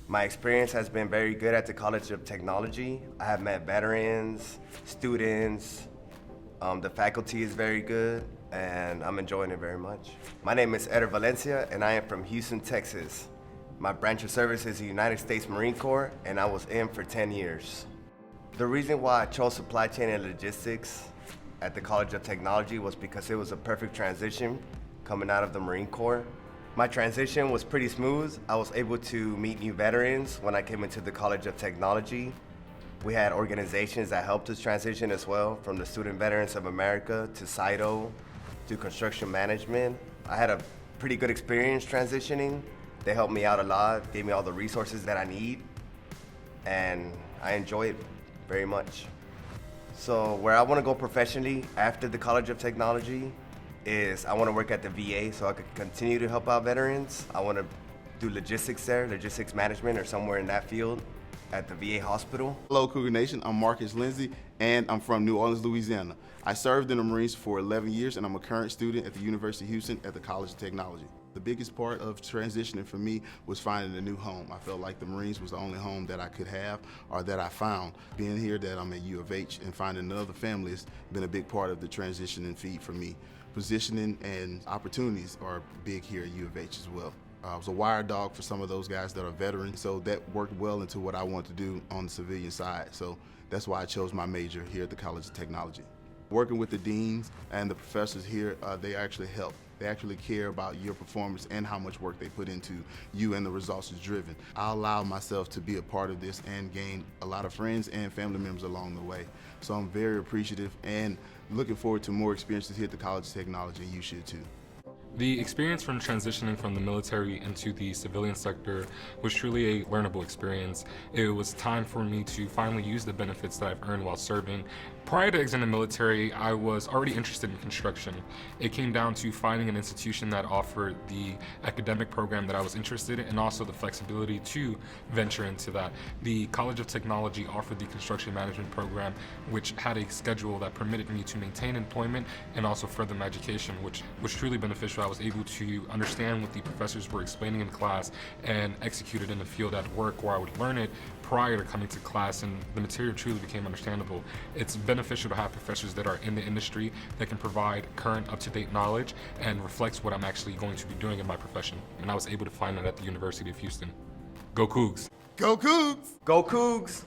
My experience has been very good at the College of Technology. I have met veterans, students, the faculty is very good, and I'm enjoying it very much. My name is Eder Valencia, and I am from Houston, Texas. My branch of service is the United States Marine Corps, and I was in for 10 years. The reason why I chose supply chain and logistics at the College of Technology was because it was a perfect transition coming out of the Marine Corps. My transition was pretty smooth. I was able to meet new veterans when I came into the College of Technology. We had organizations that helped us transition as well, from the Student Veterans of America to CITO to construction management. I had a pretty good experience transitioning. They helped me out a lot, gave me all the resources that I need, and I enjoy it very much. So where I want to go professionally after the College of Technology is I want to work at the VA so I could continue to help out veterans. I want to do logistics there, logistics management or somewhere in that field at the VA hospital. Hello Cougar Nation, I'm Lindsey, and I'm from New Orleans, Louisiana. I served in the Marines for 11 years and I'm a current student at the University of Houston at the College of Technology. The biggest part of transitioning for me was finding a new home. I felt like the Marines was the only home that I could have or that I found. Being here that I'm at U of H and finding another family has been a big part of the transition and feed for me. Positioning and opportunities are big here at U of H as well. I was a wire dog for some of those guys that are veterans, so that worked well into what I want to do on the civilian side. So that's why I chose my major here at the College of Technology. Working with the deans and the professors here, they actually help. They actually care about your performance and how much work they put into you and the results is driven. I allow myself to be a part of this and gain a lot of friends and family members along the way. So I'm very appreciative and looking forward to more experiences here at the College of Technology, and you should too. The experience from transitioning from the military into the civilian sector was truly a learnable experience. It was time for me to finally use the benefits that I've earned while serving. Prior to exiting the military, I was already interested in construction. It came down to finding an institution that offered the academic program that I was interested in and also the flexibility to venture into that. The College of Technology offered the construction management program, which had a schedule that permitted me to maintain employment and also further my education, which was truly beneficial. I was able to understand what the professors were explaining in class and execute it in the field at work where I would learn it prior to coming to class, and the material truly became understandable. It's beneficial to have professors that are in the industry that can provide current, up-to-date knowledge and reflects what I'm actually going to be doing in my profession. And I was able to find that at the University of Houston. Go Cougs! Go Cougs! Go Cougs!